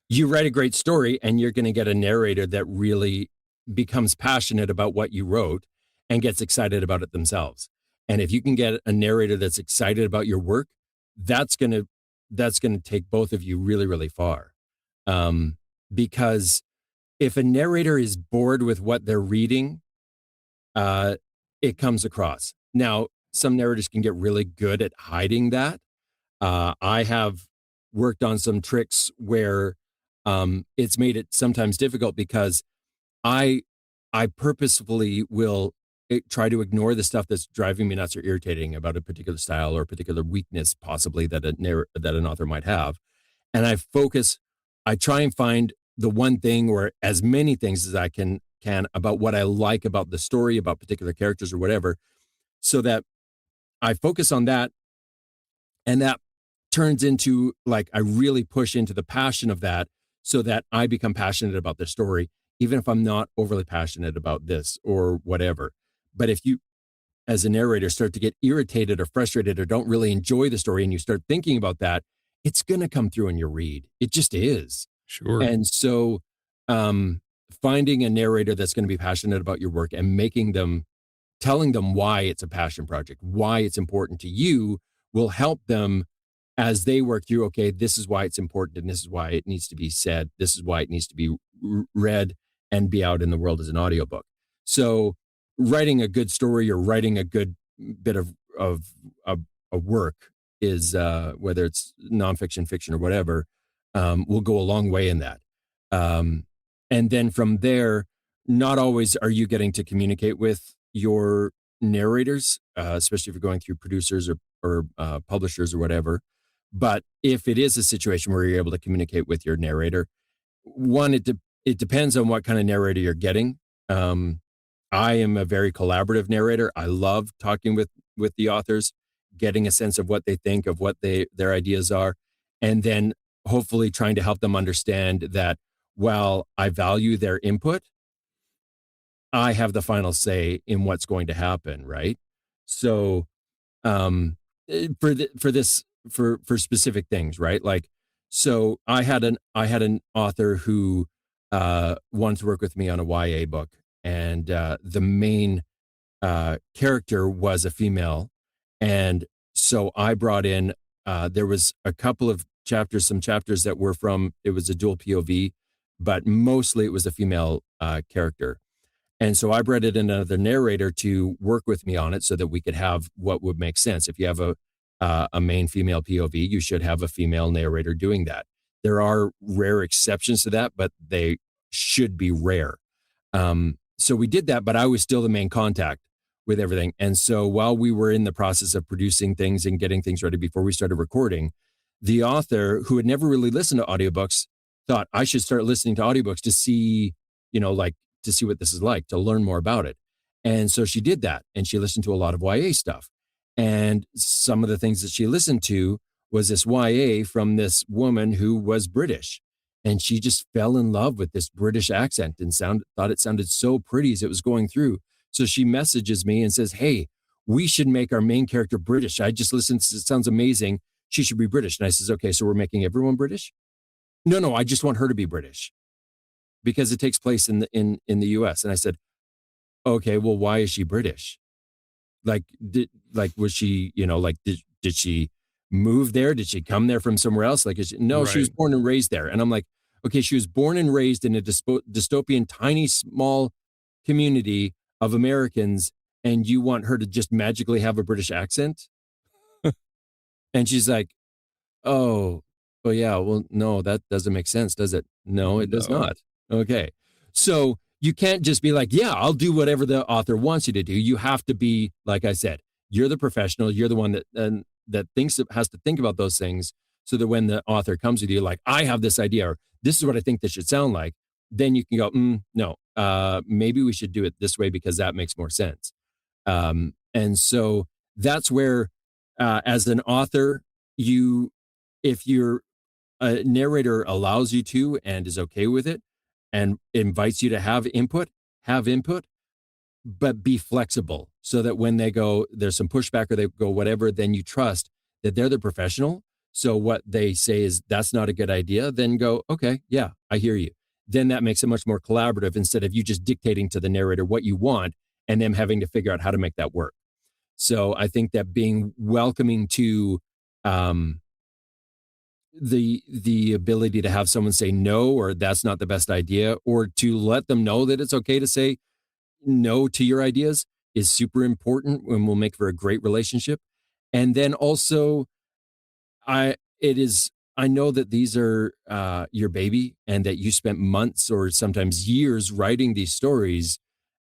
you write a great story and you're going to get a narrator that really becomes passionate about what you wrote and gets excited about it themselves. And if you can get a narrator that's excited about your work, that's going to that's going to take both of you really, really far. Because if a narrator is bored with what they're reading, uh, it comes across. Now, some narrators can get really good at hiding that. I have worked on some tricks where it's made it sometimes difficult because I I purposefully will try to ignore the stuff that's driving me nuts or irritating about a particular style or a particular weakness, possibly that that an author might have, and I try and find the one thing or as many things as I can about what I like about the story, about particular characters or whatever, so that I focus on that and that turns into like I really push into the passion of that so that I become passionate about the story, even if I'm not overly passionate about this or whatever. But if you, as a narrator, start to get irritated or frustrated or don't really enjoy the story and you start thinking about that, it's going to come through in your read. It just is. Sure. And so, um, finding a narrator that's going to be passionate about your work and telling them why it's a passion project, why it's important to you will help them as they work through, okay, this is why it's important and this is why it needs to be said. This is why it needs to be read and be out in the world as an audiobook. So writing a good story or writing a good bit of a work is, whether it's nonfiction, fiction, or whatever, will go a long way in that. Um, and then from there, not always are you getting to communicate with your narrators, especially if you're going through producers or publishers or whatever. But if it is a situation where you're able to communicate with your narrator, one, it depends on what kind of narrator you're getting. Um, I am a very collaborative narrator. I love talking with the authors, getting a sense of what they think, of what their ideas are, and then hopefully trying to help them understand that while I value their input, I have the final say in what's going to happen, right? So, for this for specific things, right? Like, so I had an author who wanted to work with me on a YA book, and the main character was a female, and so I brought in. There was a couple of chapters, some chapters that were from. It was a dual POV, but mostly it was a female character. And so I brought in another narrator to work with me on it so that we could have what would make sense. If you have a main female POV, you should have a female narrator doing that. There are rare exceptions to that, but they should be rare. So we did that, but I was still the main contact with everything. And so while we were in the process of producing things and getting things ready before we started recording, the author, who had never really listened to audiobooks, thought I should start listening to audiobooks to see, like to see what this is like, to learn more about it. And so she did that, and she listened to a lot of YA stuff. And some of the things that she listened to was this YA from this woman who was British. And she just fell in love with this British accent and thought it sounded so pretty as it was going through. So she messages me and says, "Hey, we should make our main character British. I just listened. It sounds amazing. She should be British." And I says, "Okay, so we're making everyone British?" No, I just want her to be British because it takes place in the US. And I said, "Okay, well, why is she British? Was she, did she move there? Did she come there from somewhere else? No, she was born and raised there." And I'm like, "Okay, she was born and raised in a dystopian, tiny, small community of Americans, and you want her to just magically have a British accent?" And she's like, "Oh, yeah, well, no, that doesn't make sense, does it?" No, it does not. Okay. So you can't just be like, "Yeah, I'll do whatever the author wants you to do." You have to be, like I said, you're the professional. You're the one that has to think about those things, so that when the author comes with you, like, "I have this idea," or "This is what I think this should sound like," then you can go, "No, maybe we should do it this way because that makes more sense." And so that's where, as an author, if a narrator allows you to and is okay with it and invites you to have input, but be flexible so that when they go, there's some pushback or they go whatever, then you trust that they're the professional. So what they say is, "That's not a good idea," then go, "Okay, yeah, I hear you." Then that makes it much more collaborative instead of you just dictating to the narrator what you want and them having to figure out how to make that work. So I think that being welcoming to the ability to have someone say no, or "That's not the best idea," or to let them know that it's okay to say no to your ideas is super important and will make for a great relationship. And then also, I know that these are your baby and that you spent months or sometimes years writing these stories.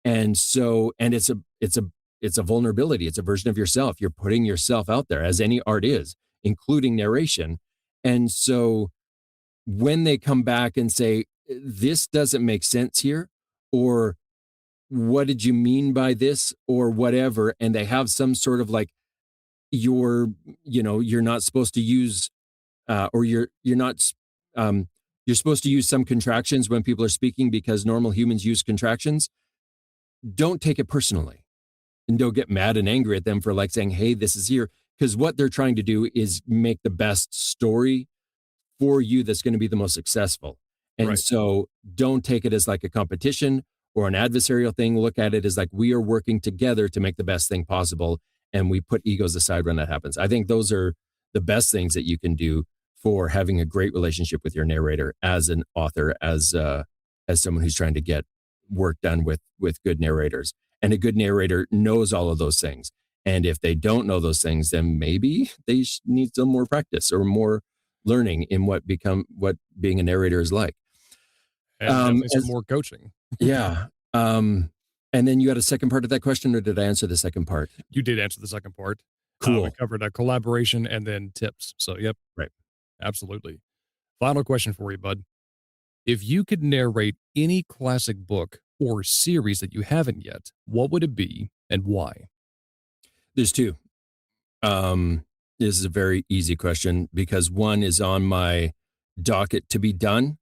And so, and it's a vulnerability. It's a version of yourself. You're putting yourself out there, as any art is, including narration. And so when they come back and say, "This doesn't make sense here," or "What did you mean by this?" or whatever, and they have some sort of like, you're not supposed to use, or you're not, you're supposed to use some contractions when people are speaking because normal humans use contractions. Don't take it personally, and don't get mad and angry at them for like saying, "Hey, this is here," because what they're trying to do is make the best story for you that's going to be the most successful. And so don't take it as like a competition or an adversarial thing. Look at it as like, we are working together to make the best thing possible. And we put egos aside when that happens. I think those are the best things that you can do for having a great relationship with your narrator as an author, as someone who's trying to get work done with good narrators. And a good narrator knows all of those things. And if they don't know those things, then maybe they need some more practice or more learning in what being a narrator is like. And definitely some more coaching. Yeah. And then you had a second part of that question, or did I answer the second part? You did answer the second part. Cool. We covered a collaboration and then tips. So, yep. Right. Absolutely. Final question for you, bud. If you could narrate any classic book or series that you haven't yet, what would it be and why? There's two. This is a very easy question because one is on my docket to be done,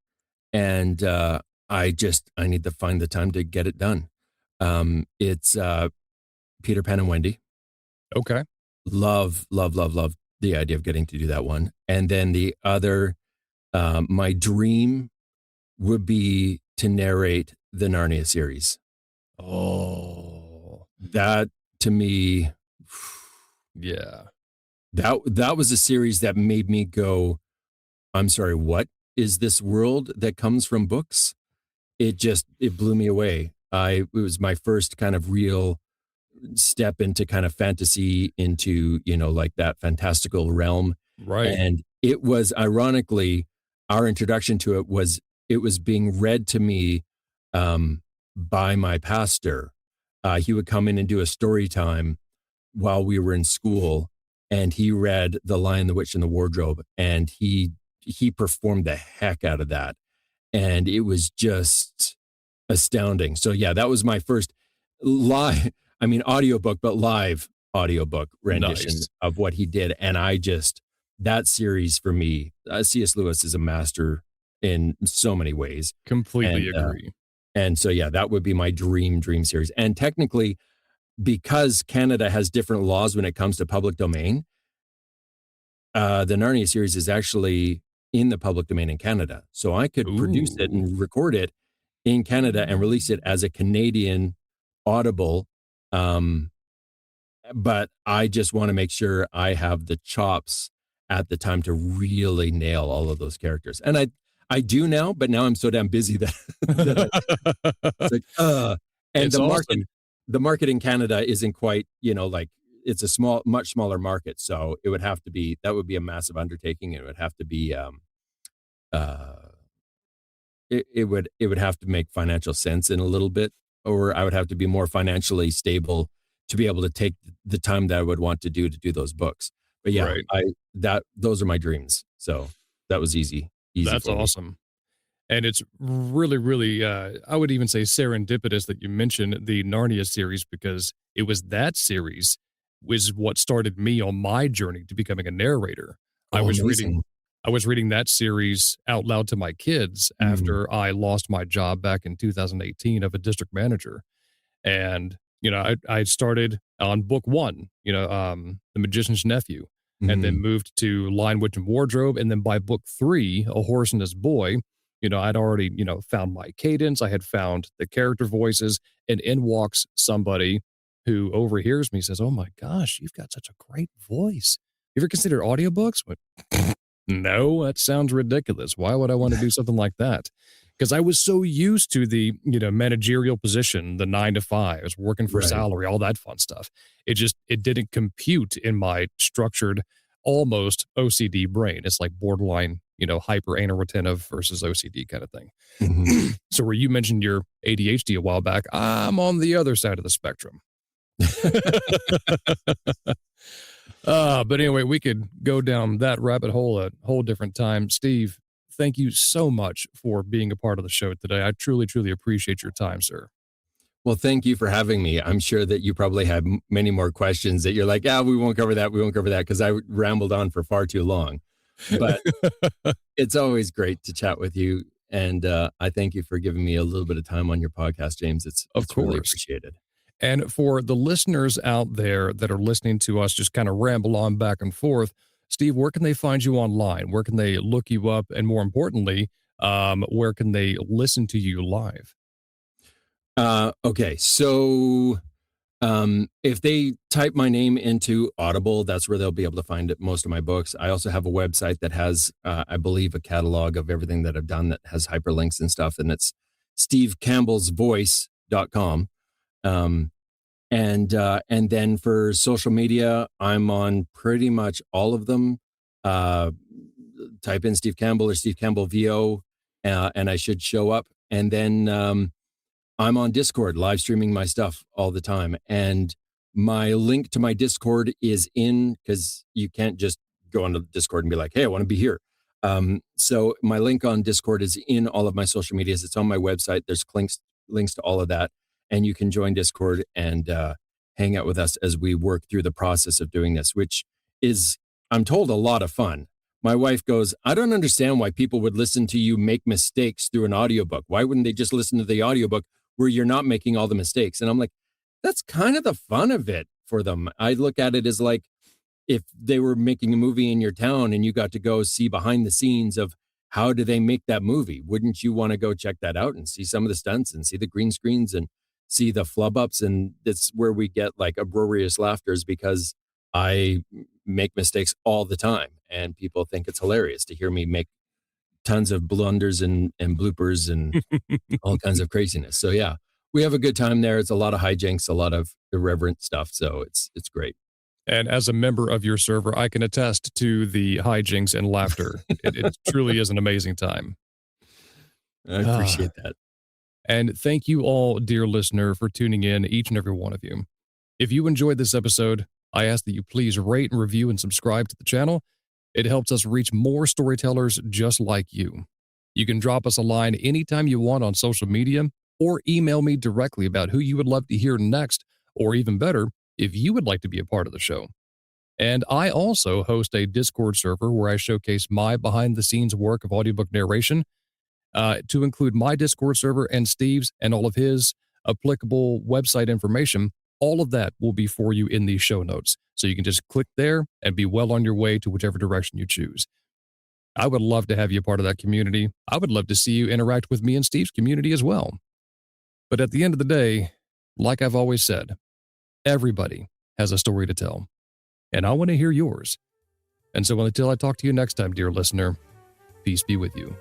and I need to find the time to get it done. It's Peter Pan and Wendy. Okay. Love the idea of getting to do that one. And then the other, my dream would be to narrate the Narnia series. Oh, That to me, yeah. that was a series that made me go, I'm sorry, what is this world that comes from books? It blew me away. It was my first kind of real step into kind of fantasy, into, like that fantastical realm. Right. And it was, ironically, our introduction to it was being read to me by my pastor. He would come in and do a story time while we were in school, and he read The Lion, the Witch, and the Wardrobe, and he performed the heck out of that. And it was just astounding. So yeah, that was my first live, audiobook, but live audiobook rendition Nice. of what he did. And that series for me, C.S. Lewis is a master in so many ways. Completely And, agree. and so, yeah, that would be my dream series. And technically, because Canada has different laws when it comes to public domain, the Narnia series is actually in the public domain in Canada. So I could produce it Ooh. and record it in Canada and release it as a Canadian Audible. But I just want to make sure I have the chops at the time to really nail all of those characters. And I do now, but now I'm so damn busy that, it's like, and It's awesome. the market in Canada isn't quite, like, it's a much smaller market. So that would be a massive undertaking. It would have to be, uh, it would have to make financial sense in a little bit, or I would have to be more financially stable to be able to take the time that I would want to do those books. But yeah, Right. those are my dreams. So that was easy That's for me. awesome. And it's really, really, I would even say serendipitous that you mentioned the Narnia series, because it was that series was what started me on my journey to becoming a narrator. I Oh, was reading, amazing. I was reading that series out loud to my kids Mm, after I lost my job back in 2018 of a district manager. And, I started on book one, The Magician's Nephew, and then mhm. moved to Lion, Witch, and Wardrobe. And then by book three, A Horse and His Boy, I'd already, found my cadence. I had found the character voices, and in walks somebody who overhears me, says, "Oh my gosh, you've got such a great voice. You ever consider audiobooks?" No, that sounds ridiculous. Why would I want to do something like that? Because I was so used to the, managerial position, the 9 to 5, I was working for Right. salary, all that fun stuff. It didn't compute in my structured, almost OCD brain. It's like borderline, hyper anal retentive versus OCD kind of thing. Mhm. So where you mentioned your ADHD a while back, I'm on the other side of the spectrum. But anyway, we could go down that rabbit hole a whole different time. Steve, thank you so much for being a part of the show today. I truly, truly appreciate your time, sir. Well, thank you for having me. I'm sure that you probably have many more questions that you're like, "Yeah, we won't cover that. We won't cover that," because I rambled on for far too long. But it's always great to chat with you, and I thank you for giving me a little bit of time on your podcast, James. Of It's really course. appreciated. And for the listeners out there that are listening to us just kind of ramble on back and forth, Steve, where can they find you online? Where can they look you up? And more importantly, where can they listen to you live? Okay, so if they type my name into Audible, that's where they'll be able to find most of my books. I also have a website that has, I believe, a catalog of everything that I've done that has hyperlinks and stuff, and it's stevecampbellsvoice.com. Um, and then for social media, I'm on pretty much all of them. Uh, Type in Steve Campbell or Steve Campbell VO, and I should show up. And then I'm on Discord live streaming my stuff all the time. And my link to my Discord is because you can't just go onto Discord and be like, "Hey, I want to be here." So my link on Discord is in all of my social medias. It's on my website. There's links to all of that. And you can join Discord and hang out with us as we work through the process of doing this, which is, I'm told, a lot of fun. My wife goes, "I don't understand why people would listen to you make mistakes through an audiobook. Why wouldn't they just listen to the audiobook where you're not making all the mistakes?" And I'm like, that's kind of the fun of it for them. I look at it as like, if they were making a movie in your town and you got to go see behind the scenes of how do they make that movie, wouldn't you want to go check that out and see some of the stunts and see the green screens and see the flub ups? And that's where we get like uproarious laughters, because I make mistakes all the time and people think it's hilarious to hear me make tons of blunders and bloopers and all kinds of craziness. So yeah, we have a good time there. It's a lot of hijinks, a lot of irreverent stuff. So it's great. And as a member of your server, I can attest to the hijinks and laughter. It truly is an amazing time. I appreciate that. And thank you all, dear listener, for tuning in, each and every one of you. If you enjoyed this episode, I ask that you please rate and review and subscribe to the channel. It helps us reach more storytellers just like you. You can drop us a line anytime you want on social media, or email me directly about who you would love to hear next, or even better, if you would like to be a part of the show. And I also host a Discord server where I showcase my behind-the-scenes work of audiobook narration, to include my Discord server and Steve's and all of his applicable website information. All of that will be for you in the show notes, so you can just click there and be well on your way to whichever direction you choose. I would love to have you a part of that community. I would love to see you interact with me and Steve's community as well. But at the end of the day, like I've always said, everybody has a story to tell, and I want to hear yours. And so until I talk to you next time, dear listener, peace be with you.